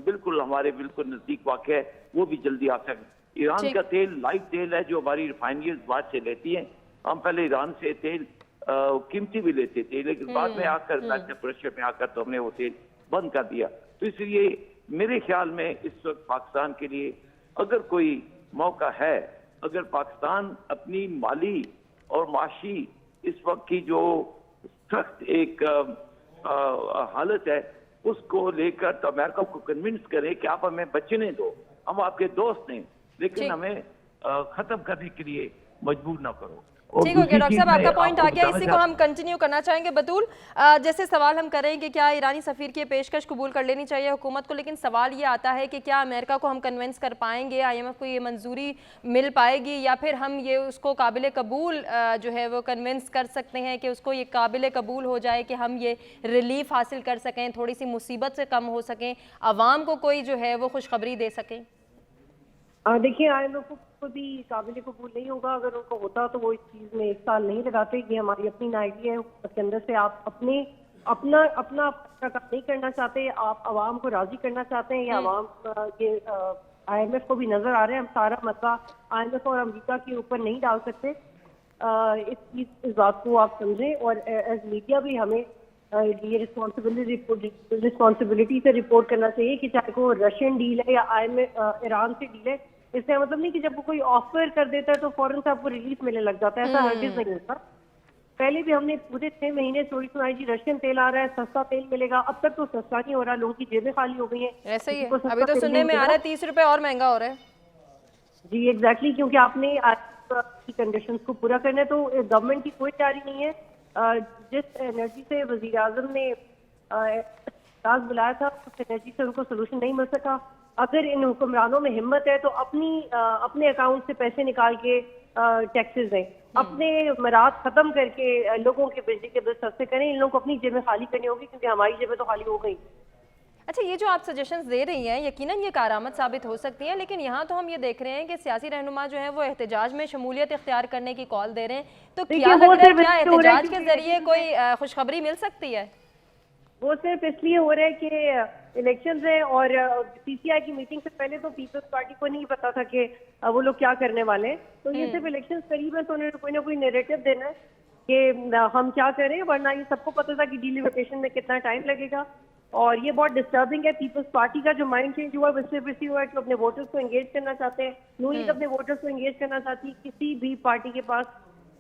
बिल्कुल हमारे बिल्कुल नजदीक वाक़ है, वो भी जल्दी आ सकते। ईरान का तेल लाइट तेल है जो हमारी रिफाइनरीज बाद से लेती हैं। हम पहले ईरान से तेल कीमती भी लेते थे, लेकिन बाद में आकर प्रेशर में आकर तो हमने वो तेल बंद कर दिया। तो इसलिए मेरे ख्याल में इस वक्त पाकिस्तान के लिए अगर कोई मौका है, अगर पाकिस्तान अपनी माली और माशी इस वक्त की जो सख्त एक हालत है उसको लेकर, तो अमेरिका को कन्विंस करे कि आप हमें बचने दो, हम आपके दोस्त हैं, लेकिन हमें खत्म करने के लिए मजबूर ना करो। ठीक हो गया डॉक्टर साहब, आपका पॉइंट आ गया, इसी को हम कंटिन्यू करना चाहेंगे। बतूल, जैसे सवाल हम करें कि क्या ईरानी सफ़ीर की पेशकश कबूल कर लेनी चाहिए हुकूमत को, लेकिन सवाल ये आता है कि क्या अमेरिका को हम कन्विंस कर पाएंगे, IMF को ये मंजूरी मिल पाएगी, या फिर हम ये उसको काबिल कबूल जो है वो कन्विंस कर सकते हैं कि उसको ये काबिल कबूल हो जाए कि हम ये रिलीफ हासिल कर सकें, थोड़ी सी मुसीबत से कम हो सकें, आवाम को कोई जो है वो खुशखबरी दे सकें? देखिए IMF को भी काबिल कबूल नहीं होगा। अगर उनको होता तो वो इस चीज़ में 1 साल नहीं लगाते। ये हमारी अपनी नाइडी है, उसके अंदर से आप अपना काम नहीं करना चाहते, आप आवाम को राजी करना चाहते हैं। ये आवाम ये IMF को भी नजर आ रहा है। हम सारा मसला IMF और अमेरिका के ऊपर नहीं डाल सकते। इस बात को आप समझें, और एज मीडिया भी हमें ये रिस्पॉन्सिबिलिटी से रिपोर्ट करना चाहिए कि चाहे वो रशियन डील है या ईरान से डील है। इससे मतलब नहीं कि जब वो कोई ऑफर कर देता है तो फौरन से आपको रिलीफ मिलने लग जाता है। ऐसा हरगिज नहीं होता। पहले भी हमने पूरे 6 महीने स्टोरी सुनाई जी, रशियन तेल आ रहा है, सस्ता तेल मिलेगा। अब तक तो सस्ता नहीं हो रहा, लोगों की जेबें खाली हो गई हैं। ऐसा ही है, अभी तो सुनने में आ रहा है 30 रुपए और महंगा हो रहा है। जी एग्जैक्टली, क्योंकि आपने की कंडीशंस को पूरा करना है, तो गवर्नमेंट की कोई तैयारी नहीं है। जिस एनर्जी से वजीर आजम ने बुलाया था, उस एनर्जी से उनको सोल्यूशन नहीं मिल सका। अगर इन हुक्मरानों में हिम्मत है तो अपने अकाउंट से पैसे निकाल के टैक्सेस दें, अपने मराद खत्म करके लोगों के बिजली के बिल सस्ते करें। इन लोगों को अपनी जेबें खाली करनी होगी, क्योंकि हमारी जेबें तो खाली हो गई। अच्छा, ये जो आप सजेशंस दे रही हैं यकीनन ये कारआमद साबित हो सकती हैं, लेकिन यहाँ तो हम ये देख रहे हैं कि सियासी रहनुमा जो है वो एहतजाज में शमूलियत इख्तियार करने की कॉल दे रहे हैं। तो क्या लग रहा है, क्या एहतजाज के जरिए कोई खुशखबरी मिल सकती है? वो सिर्फ इसलिए हो रहा है कि इलेक्शंस है, और CCI की मीटिंग से पहले तो पीपल्स पार्टी को नहीं पता था कि वो लोग क्या करने वाले हैं। तो ये सिर्फ इलेक्शंस करीब है तो उन्हें कोई ना कोई नैरेटिव देना है कि हम क्या करें, वरना ये सबको पता था कि डिलिमिटेशन में कितना टाइम लगेगा। और ये बहुत डिस्टर्बिंग है। पीपल्स पार्टी का जो माइंड चेंज हुआ है सिर्फ इसी हुआ है कि अपने वोटर्स को एंगेज करना चाहते हैं। नून लीग अपने वोटर्स को एंगेज करना चाहती है। किसी भी पार्टी के पास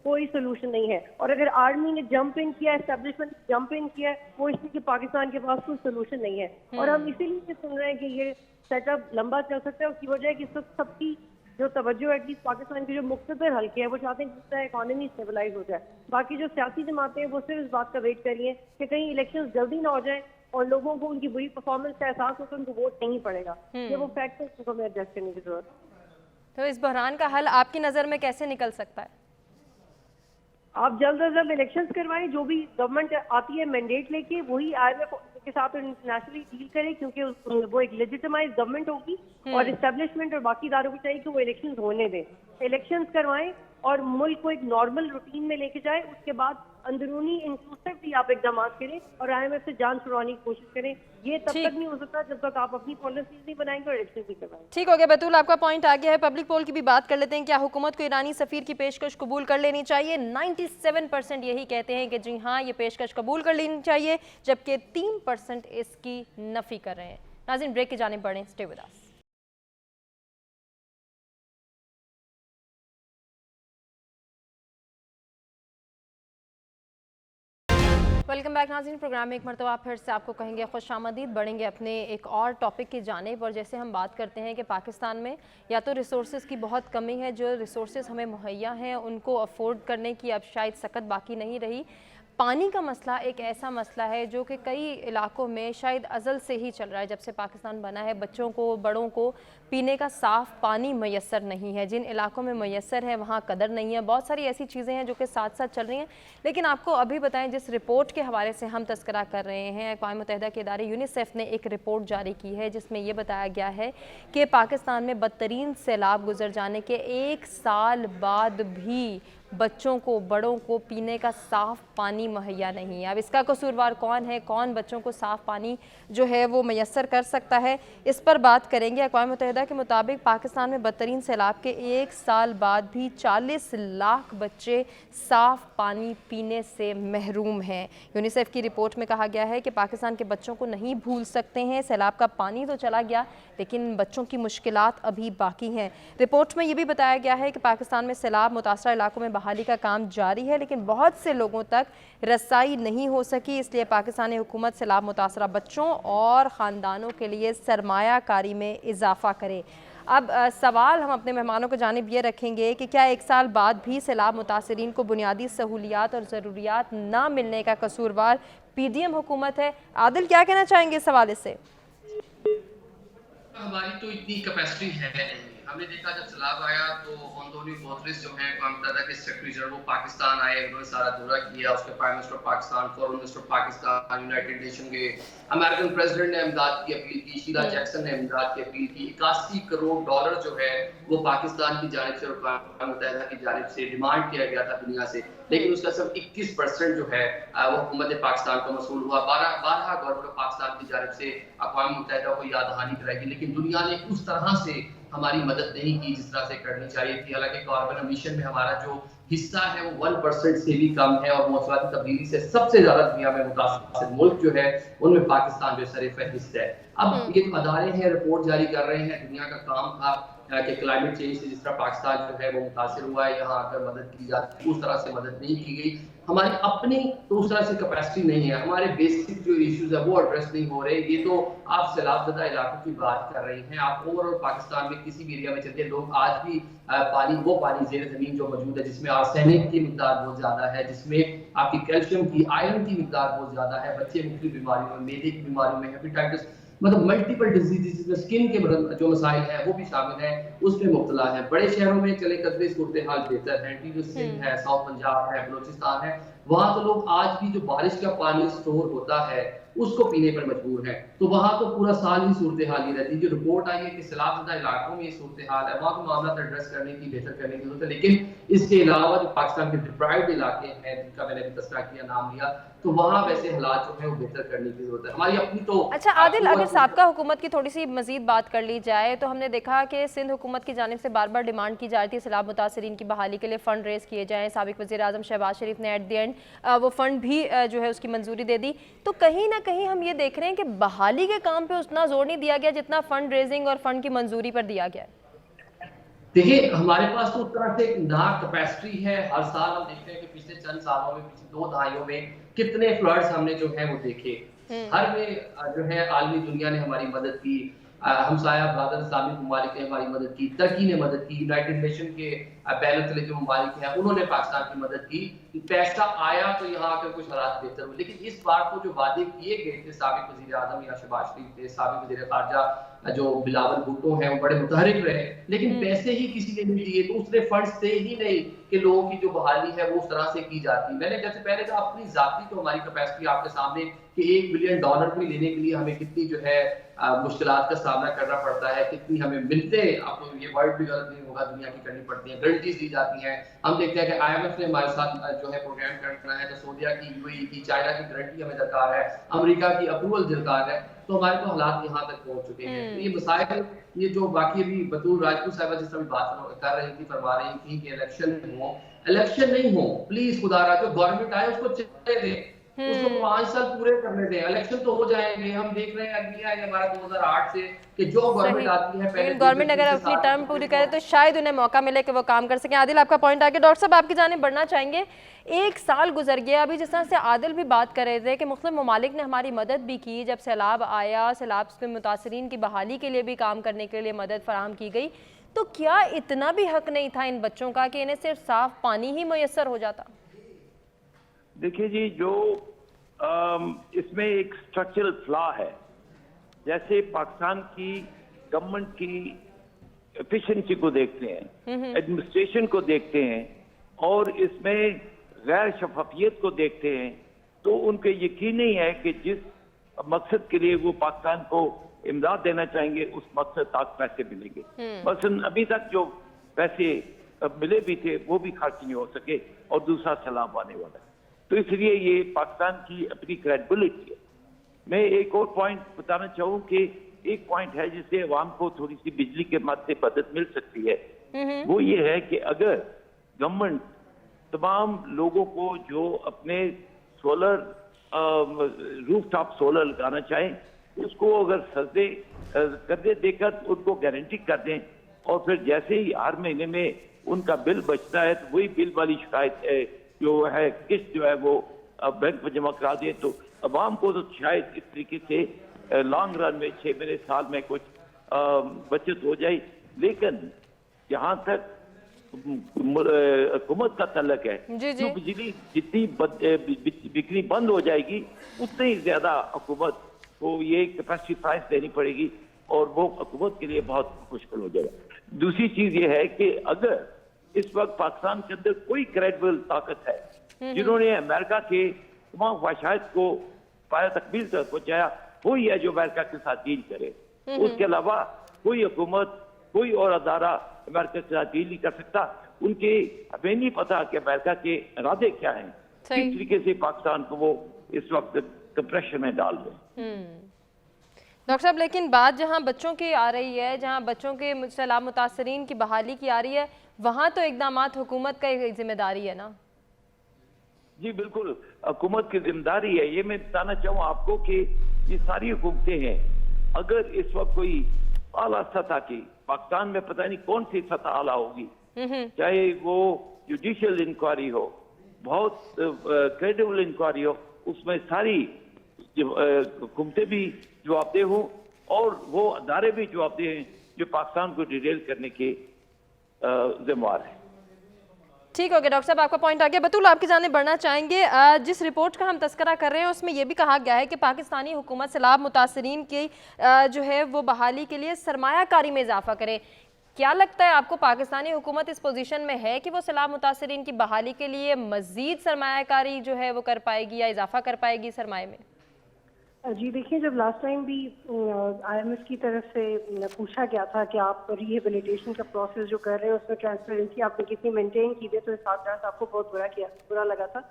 कोई सोल्यूशन नहीं है। और अगर आर्मी ने जंप इन किया, एस्टेब्लिशमेंट जंप इन किया, वो इसलिए कि पाकिस्तान के पास कोई सोल्यूशन नहीं है। और हम इसीलिए सुन रहे हैं कि ये सेटअप लंबा चल सकता है। उसकी वजह है कि इस वक्त सबकी जो तवज्जो है, एटलीस्ट पाकिस्तान के जो मुख्तलिफ हल्के हैं, वो चाहते हैं कि इकोनॉमी स्टेबलाइज हो जाए। बाकी जो सियासी जमातें हैं वो सिर्फ इस बात का वेट कर रही है कि कहीं इलेक्शन जल्दी ना हो जाए और लोगों को उनकी बुरी परफॉर्मेंस का एहसास हो तो उनको वोट नहीं पड़ेगा। ये वो फैक्ट है, उसको हमें एडजस्ट करने की जरूरत है। तो इस बहरान का हल आपकी नज़र में कैसे निकल सकता है? आप जल्द अज जल्द इलेक्शंस करवाएं। जो भी गवर्नमेंट आती है मैंडेट लेके, वही IMF के साथ इंटरनेशनली डील करे, क्योंकि वो एक लेजिटिमाइज गवर्नमेंट होगी। और एस्टेब्लिशमेंट और बाकी इदारों को चाहिए कि वो इलेक्शंस होने दें, इलेक्शंस करवाएं और मुल्क को एक नॉर्मल रूटीन में लेके जाए। उसके बाद अंदरूनी इंक्लूसिव भी आप इकदाम करें और IMF से जान छुड़वाने की कोशिश करें। ये तब तक नहीं हो सकता जब तक आप अपनी पॉलिसीज नहीं बनाएंगे और इलेक्शन नहीं करवाएंगे। ठीक हो गया बैतूल, आपका पॉइंट आ गया है। पब्लिक पोल की भी बात कर लेते हैं। क्या हुकूमत को ईरानी सफीर की पेशकश कबूल कर लेनी चाहिए? 97% यही कहते हैं कि जी हाँ, ये पेशकश कबूल कर लेनी चाहिए, जबकि 3% इसकी नफी कर रहे हैं। नाज़रीन, ब्रेक की जानिब बढ़ें, stay with us. Welcome back नाज़रीन। प्रोग्राम में एक मरतबा फिर से आपको कहेंगे खुशामदीद। बढ़ेंगे अपने एक और टॉपिक की जानिब। और जैसे हम बात करते हैं कि पाकिस्तान में या तो रिसोर्सेज की बहुत कमी है, जो रिसोर्सेज हमें मुहैया हैं उनको अफोर्ड करने की अब शायद सकत बाकी नहीं रही। पानी का मसला एक ऐसा मसला है जो कि कई इलाकों में शायद अज़ल से ही चल रहा है। जब से पाकिस्तान बना है, बच्चों को, बड़ों को पीने का साफ़ पानी मैसर नहीं है। जिन इलाकों में मैसर है वहाँ कदर नहीं है। बहुत सारी ऐसी चीज़ें हैं जो कि साथ साथ चल रही हैं। लेकिन आपको अभी बताएं, जिस रिपोर्ट के हवाले से हम तस्करा कर रहे हैं, अक़वाम मुत्तहिदा के इदारे यूनिसेफ ने एक रिपोर्ट जारी की है जिसमें यह बताया गया है कि पाकिस्तान में बदतरीन सैलाब गुजर जाने के 1 साल बाद भी बच्चों को, बड़ों को पीने का साफ़ पानी मुहैया नहीं है। अब इसका कसूरवार कौन है? कौन बच्चों को साफ़ पानी जो है वो मैसर कर सकता है? इस पर बात करेंगे। अक़वाम मुत्तहिदा के मुताबिक पाकिस्तान में बदतरीन सैलाब के 1 साल बाद भी 40 लाख बच्चे साफ़ पानी पीने से महरूम हैं। यूनिसेफ की रिपोर्ट में कहा गया है कि पाकिस्तान के बच्चों को नहीं भूल सकते हैं। सैलाब का पानी तो चला गया, लेकिन बच्चों की मुश्किलात अभी बाकी हैं। रिपोर्ट में ये भी बताया गया है कि पाकिस्तान में सैलाब मुतासरा इलाकों में बहाली का काम जारी है, लेकिन बहुत से लोगों तक रसाई नहीं हो सकी। इसलिए पाकिस्तानी हुकूमत सैलाब मुतासरा बच्चों और ख़ानदानों के लिए सरमायाकारी में इजाफा करे। अब सवाल हम अपने मेहमानों को जानिब ये रखेंगे कि क्या 1 साल बाद भी सैलाब मुतासरीन को बुनियादी सहूलियात और ज़रूरियात ना मिलने का कसूरवार PDM हुकूमत है? आदिल, क्या कहना चाहेंगे इस हवाले से? हमारी तो इतनी कैपेसिटी है नहीं। हमने देखा जब सैलाब आया तो एंटोनियो गुतेरेस जो है कौम मुत्तहिदा के सेक्रेटरी जनरल वो पाकिस्तान आए, उन्होंने सारा दौरा किया, उसके prime minister Pakistan, foreign minister Pakistan, United nation के अमेरिकन प्रेसिडेंट ने इमदाद की अपील की, शीला जैक्सन ने इमदाद की अपील की, 81 करोड़ डॉलर जो है वो पाकिस्तान की जानिब से और कौम मुत्तहिदा की जानिब से डिमांड किया गया था दुनिया से, लेकिन उसका सिर्फ 21% जो है वो हुकूमत पाकिस्तान को मसूल हुआ। 12 गवर्नमेंट ऑफ पाकिस्तान की जानिब से अक़वाम मुत्तहिदा को याद दहानी कराएगी, लेकिन दुनिया ने उस तरह से हमारी मदद नहीं की जिस तरह से करनी चाहिए थी। हालांकि कार्बन एमिशन में हमारा जो हिस्सा है वो 1% से भी कम है और मौसमाती तब्दीली से सबसे ज्यादा दुनिया में मुतासिर मुल्क जो है उनमें पाकिस्तान जो सर-ए-फ़हरिस्त है। अब ये अदारे हैं रिपोर्ट जारी कर रहे हैं, दुनिया का काम था कि क्लाइमेट चेंज से जिस तरह पाकिस्तान जो है वो मुतासिर हुआ है, यहाँ आकर मदद की जाती उस तरह से मदद नहीं की गई। हमारी अपनी तो उस तरह से कैपेसिटी नहीं है, हमारे बेसिक जो इश्यूज है वो एड्रेस नहीं हो रहे। ये तो आप सैलाबज़दा इलाकों की बात कर रही हैं, आप ओवरऑल पाकिस्तान में किसी भी एरिया में चलते लोग आज भी पानी ज़ेर ज़मीन जो मौजूद है जिसमें आर्सेनिक की मिकदार बहुत ज़्यादा है, जिसमें आपकी कैल्शियम की, आयरन की मिकदार बहुत ज़्यादा है, बच्चे मुख्तलिफ बीमारियों में, मेदे की बीमारियों में, हेपेटाइटिस मतलब मल्टीपल डिजीज जिसमें स्किन के जो मसाइल हैं वो भी शामिल हैं, उसमें मुब्तला है। बड़े शहरों में चले कदरे सूरत हाल बेहतर है, सिंध है, साउथ पंजाब है, बलोचिस्तान है, वहां तो लोग आज भी जो बारिश का पानी स्टोर होता है उसको पीने पर मजबूर है, तो वहां तो पूरा साल ही सूरत हाल ही रहती है। जो रिपोर्ट आई है कि सैलाबज़दा इलाकों में ये सूरत हाल है, वहां भी मामला एड्रेस करने की, बेहतर करने की जरूरत है, लेकिन इसके अलावा जो पाकिस्तान के डिप्राइव्ड इलाके हैं जिनका मैंने अभी तस्करा किया, नाम लिया, तो वहां वैसे हालात जो है वो बेहतर करने की जरूरत है हमारी अपनी। तो अच्छा आदिल, अगर साबका हुकूमत की थोड़ी सी मजीद बात कर ली जाए तो हमने देखा कि सिंध हुकूमत की जानिब से बार बार डिमांड की जा रही थी सैलाब मुतासरीन की बहाली के लिए फ़ंड रेज़ किए जाएँ। साबिक़ वज़ीर आज़म शहबाज शरीफ ने एट द एंड वो फ़ंड भी जो है उसकी मंजूरी दे दी, तो कहीं ना कहीं हम ये देख रहे हैं कि बहाली के काम पे उतना जोर नहीं दिया गया जितना फ़ंड रेजिंग और फ़ंड की मंजूरी पर दिया गया। देखिए हमारे पास तो उस तरह से ना कैपेसिटी है। हर साल हम देखते हैं कि पिछले चंद सालों में, पिछले 2 दहाइयों में कितने फ्लड्स हमने जो है वो देखे। हर में जो है आलमी दुनिया ने हमारी मदद की, हमसाया ब्रादर इस्लामिक ममालिक ने हमारी मदद की, तुर्की ने मदद की, यूनाइटेड नेशन के बैन तले जो ममालिक हैं उन्होंने पाकिस्तान की मदद की। पैसा आया तो यहाँ आकर कुछ हालात बेहतर हुए, लेकिन इस बार को जो वादे किए गए थे साबिक़ वज़ीर आज़म या शहबाज शरीफ थे, साबिक़ वज़ीर ख़ारजा जो बिलावल भुट्टो हैं वो बड़े मुतहरिक रहे, लेकिन पैसे ही किसी ने नहीं दिए, तो उसने फंड्स थे ही नहीं कि लोगों की जो बहाली है वो उस तरह से की जाती। मैंने जैसे पहले कहा अपनी जाती तो हमारी कैपेसिटी आपके सामने कि $1 बिलियन भी लेने के लिए हमें कितनी जो है मुश्किलात का सामना करना पड़ता है, कितनी हमें मिलते, आपको ये वर्ड भी गलत नहीं होगा, दुनिया की करनी पड़ती है, गारंटीज दी जाती हैं। हम देखते हैं कि IMF ने हमारे साथ जो है प्रोग्राम करना है तो सऊदीया की, UAE की, चाइना की गारंटी हमें दरकार है, अमेरिका की अप्रूवल दरकार है, तो हमारे तो हालात यहाँ तक पहुंच चुके हैं। तो ये मसाइल, ये जो बाकी अभी बतूल राजपूत साहिबा जिस तरह बात कर रही थी, फरमा रही थी कि इलेक्शन नहीं हो, प्लीज खुदारा जो गवर्नमेंट आए उसको चले दें, उसको 5 साल पूरे करने दें, इलेक्शन तो हो जाएंगे। हम देख रहे हैं अगली है हमारा 2008 से कि जो गवर्नमेंट आती है पहले गवर्नमेंट अगर अपनी टर्म पूरी करे तो शायद उन्हें मौका मिले कि वो काम कर सकें। आदिल आपका पॉइंट आगे, डॉक्टर साहब आपकी जानिब बढ़ना चाहेंगे। 1 साल गुजर गया, अभी जिस तरह से आदिल भी बात कर रहे थे कि मुख्तलिफ ममालिक ने हमारी मदद भी की, जब सैलाब आया, सैलाब से मुतासरीन की बहाली के लिए भी काम करने के लिए मदद फराहम की गई, तो क्या इतना भी हक नहीं था इन बच्चों का कि इन्हें सिर्फ साफ पानी ही मुयस्सर हो जाता? देखिए जी, जो इसमें एक स्ट्रक्चरल फ्लॉ है, जैसे पाकिस्तान की गवर्नमेंट की एफिशिएंसी को देखते हैं, एडमिनिस्ट्रेशन को देखते हैं और इसमें गैर शफाफियत को देखते हैं, तो उनको यकीन नहीं है कि जिस मकसद के लिए वो पाकिस्तान को इमदाद देना चाहेंगे उस मकसद तक पैसे मिलेंगे। मसलन अभी तक जो पैसे मिले भी थे वो भी खर्च नहीं हो सके और दूसरा सैलाब आने वाला है, तो इसलिए ये पाकिस्तान की अपनी क्रेडिबिलिटी है। मैं एक और पॉइंट बताना चाहूँ कि एक पॉइंट है जिससे अवाम को थोड़ी सी बिजली के मद से मदद मिल सकती है, वो ये है कि अगर गवर्नमेंट तमाम लोगों को जो अपने सोलर रूफटॉप सोलर लगाना चाहे उसको अगर सस्ते कर्जे देकर उनको गारंटी कर दें और फिर जैसे ही हर महीने में उनका बिल बचता है तो वही बिल वाली शिकायत जो है किस्त जो है वो बैंक में जमा करा दें, तो अवाम को तो शायद इस तरीके से लॉन्ग रन में 6 महीने साल में कुछ बचत हो जाए। लेकिन जहां तक हुकूमत का तल्लक है, जो बिजली जितनी बिक्री बंद हो जाएगी उतनी ही ज्यादा हुकूमत को ये कैपेसिटी प्राइस देनी पड़ेगी और वो हुकूमत के लिए बहुत मुश्किल हो जाएगा। दूसरी चीज ये है कि अगर इस वक्त पाकिस्तान के अंदर कोई क्रेडिबल ताकत है जिन्होंने अमेरिका के तमाम ख्वाहिशात को पाया तकमील तक पहुंचाया, वो ही है जो अमेरिका के साथ डील करे। उसके अलावा कोई हुकूमत, कोई और अदारा अमेरिका के साथ डील नहीं कर सकता। उनके हमें नहीं पता कि अमेरिका के इरादे क्या हैं, किस तरीके से पाकिस्तान को वो इस वक्त कंप्रेशन में डाल रहे हैं। डॉक्टर साहब, लेकिन बात जहां बच्चों की आ रही है, जहां बच्चों के सैलाब मुतासरीन की बहाली की आ रही है, वहां तो इक़दामात हुकूमत का एक जिम्मेदारी है ना? जी बिल्कुल, हुकूमत की जिम्मेदारी है। ये मैं बताना चाहूँ आपको कि ये सारी हुकूमतें हैं, अगर इस वक्त कोई आला सतह की, पाकिस्तान में पता नहीं कौन सी सतह आला होगी, चाहे वो जुडिशियल इंक्वायरी हो, बहुत क्रेडिबल इंक्वायरी हो, उसमें सारी हुकूमतें भी जवाबदेह हों और वो अदारे भी जवाबदेह हैं जो पाकिस्तान को डिटेल करने के जिम्मेवार हैं। ठीक हो गया डॉक्टर साहब, आपका पॉइंट आ गया। बतूल, आपकी जाने बढ़ना चाहेंगे। जिस रिपोर्ट का हम तस्करा कर रहे हैं उसमें यह भी कहा गया है कि पाकिस्तानी हुकूमत सैलाब मुतासरीन की जो है वो बहाली के लिए सरमायाकारी में इजाफा करे। क्या लगता है आपको, पाकिस्तानी हुकूमत इस पोजीशन में है कि वो सैलाब मुतासरीन की बहाली के लिए मजीद सरमायाकारी जो है वो कर पाएगी या इजाफा कर पाएगी सरमाए में? जी देखिए, जब लास्ट टाइम भी IMF की तरफ से पूछा गया था कि आप रिहेबिलिटेशन का प्रोसेस जो कर रहे हैं उसमें ट्रांसपेरेंसी आपने कितनी मेंटेन की है, तो इसाक डार साहब को बहुत बुरा लगा था।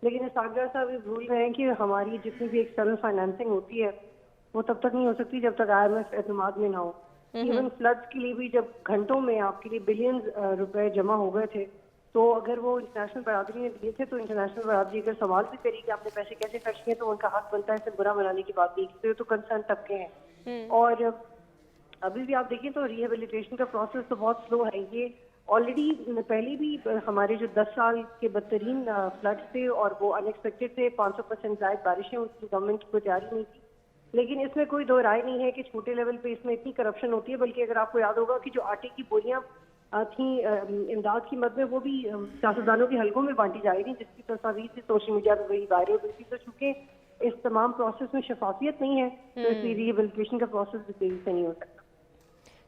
लेकिन इसाक डार साहब ये भूल गए हैं कि हमारी जितनी भी एक्सटर्नल फाइनेंसिंग होती है वो तब तक नहीं हो सकती जब तक IMF एतमाद में ना हो। इवन फ्लड्स के लिए भी जब घंटों में आपके लिए बिलियंस रुपए जमा हो गए थे, तो अगर वो इंटरनेशनल बरादरी ने दिए थे तो इंटरनेशनल बरादरी अगर सवाल भी करी कि आपने पैसे कैसे खर्च किए, तो उनका हक बनता है, इसे बुरा मनाने की बात नहीं की, तो कंसर्न तबके हैं। और अभी भी आप देखें तो रिहेबिलिटेशन का प्रोसेस तो बहुत स्लो है। ये ऑलरेडी पहले भी हमारे जो 10 साल के बदतरीन फ्लड्स थे और वो अनएक्सपेक्टेड थे, 500% ज़ायद बारिशें, उसकी गवर्नमेंट की कोई तैयारी नहीं थी। लेकिन इसमें कोई दो राय नहीं है कि छोटे लेवल पे इसमें इतनी करप्शन होती है। बल्कि अगर आपको याद होगा कि जो आटे की बोरियां थी इमदाद की मद में, वो भी सियासतदानों के हलकों में बांटी जा रही थी, जिसकी तस्वीर थी सोशल मीडिया पर वही वायरल हुई थी। तो चूंकि इस तमाम प्रोसेस में शफाफियत नहीं है, तो इस रिहेबिलिटेशन का प्रोसेस भी तेजी से नहीं हो सकता।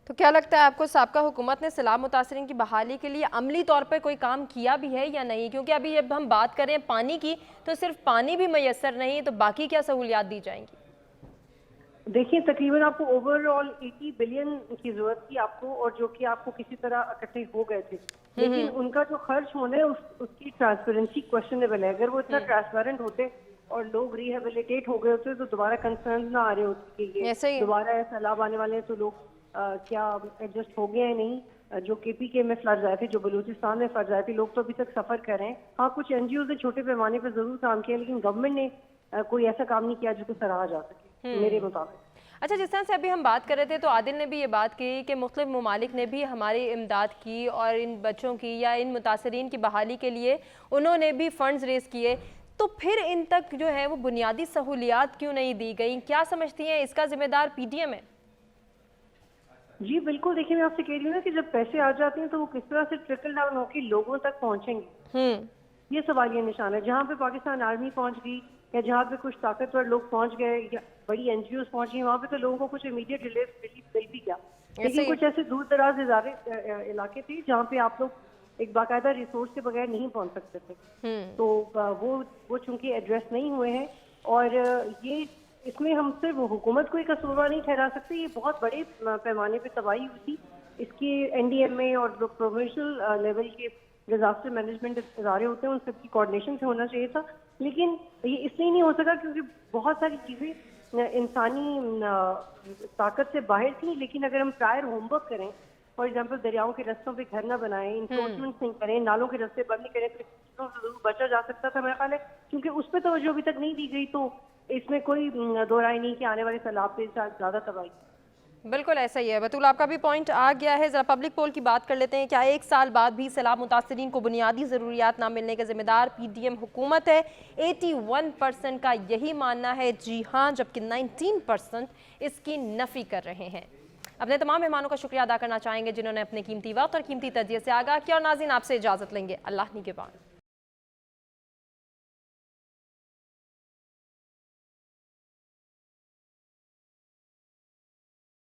तो क्या लगता है आपको, साबका हुकूमत ने सैलाब मुतासरीन की बहाली के लिए अमली तौर पर कोई काम किया भी है या नहीं? क्योंकि अभी जब हम बात करें पानी की, तो सिर्फ पानी भी मैसर नहीं, तो बाकी क्या सहूलियात दी जाएंगी? देखिए, तकरीबन आपको ओवरऑल 80 बिलियन की जरूरत थी आपको, और जो कि आपको किसी तरह इकट्ठे हो गए थे। लेकिन उनका जो खर्च होना है उसकी ट्रांसपेरेंसी क्वेश्चनेबल है। अगर वो इतना ट्रांसपेरेंट होते और लोग रिहेबिलिटेट हो गए होते तो दोबारा कंसर्न ना आ रहे होते कि ये दोबारा सैलाब आने वाले हैं, तो लोग क्या एडजस्ट हो गए हैं नहीं। जो KPK में फ्लड्स आए थे, जो बलूचिस्तान में फ्लड्स आए थे, लोग तो अभी तक सफर कर रहे हैं। हाँ, कुछ NGOs ने छोटे पैमाने पर जरूर काम किया, लेकिन गवर्नमेंट ने कोई ऐसा काम नहीं किया जिसको सराहा जा सके मेरे मुताबिक। अच्छा, जिस तरह से अभी हम बात कर रहे थे, तो आदिल ने भी ये बात की कि मुख्तलिफ ममालिक ने भी हमारी इमदाद की और इन बच्चों की या इन मुतासरीन की बहाली के लिए उन्होंने भी फंड्स रेज किए। तो फिर इन तक जो है वो बुनियादी सहूलियात क्यों नहीं दी गई? क्या समझती हैं इसका जिम्मेदार PDM है? जी बिल्कुल, देखिए मैं आपसे कह रही हूँ ना कि जब पैसे आ जाते हैं तो वो किस तरह से ट्रिकल डाउन होकर लोगों तक पहुँचेंगे, ये सवालिया निशान है। जहाँ पे पाकिस्तान आर्मी पहुँच गई या जहाँ पे कुछ ताकतवर लोग पहुँच गए या बड़ी NGOs पहुँच गई, वहाँ पे तो लोगों को कुछ इमीडिएट रिलीफ मिल भी गया। लेकिन कुछ ऐसे दूर दराज इलाके थे जहाँ पे आप लोग एक बाकायदा रिसोर्स के बगैर नहीं पहुँच सकते थे। तो वो चूंकि एड्रेस नहीं हुए हैं, और ये इसमें हम सिर्फ हुकूमत को ही कसूरवार नहीं ठहरा सकते। ये बहुत बड़े पैमाने पे तबाही हुई थी। इसकी NDMA और जो प्रोविंशियल लेवल के डिजास्टर मैनेजमेंट इदारे होते हैं उन सबकी कोऑर्डिनेशन से होना चाहिए था। लेकिन ये इसलिए नहीं हो सका क्योंकि बहुत सारी चीज़ें इंसानी ताकत से बाहर थी। लेकिन अगर हम प्रायर होमवर्क करें, फॉर एग्जाम्पल दरियाओं के रस्तों पे घर न बनाएं, इंफोर्समेंट नहीं करें, नालों के रस्ते बंद नहीं करें, तो जरूर बचा जा सकता था मेरा ख्याल है। क्योंकि उस पर तवज्जो अभी तक नहीं दी गई, तो इसमें कोई दो राय नहीं कि आने वाले सैलाब पे ज़्यादा तबाही। बिल्कुल ऐसा ही है। बतूल, आपका भी पॉइंट आ गया है। ज़रा पब्लिक पोल की बात कर लेते हैं। क्या 1 साल बाद भी सैलाब मुतासरीन को बुनियादी ज़रूरियात ना मिलने का जिम्मेदार PDM हुकूमत है? 81% का यही मानना है जी हाँ, जबकि 19% इसकी नफ़ी कर रहे हैं। अपने तमाम मेहमानों का शुक्रिया अदा करना चाहेंगे जिन्होंने अपने कीमती वक्त और कीमती तजिए से आगाह किया। और नाज़रीन, आपसे इजाज़त लेंगे। अल्लाह निगहबान।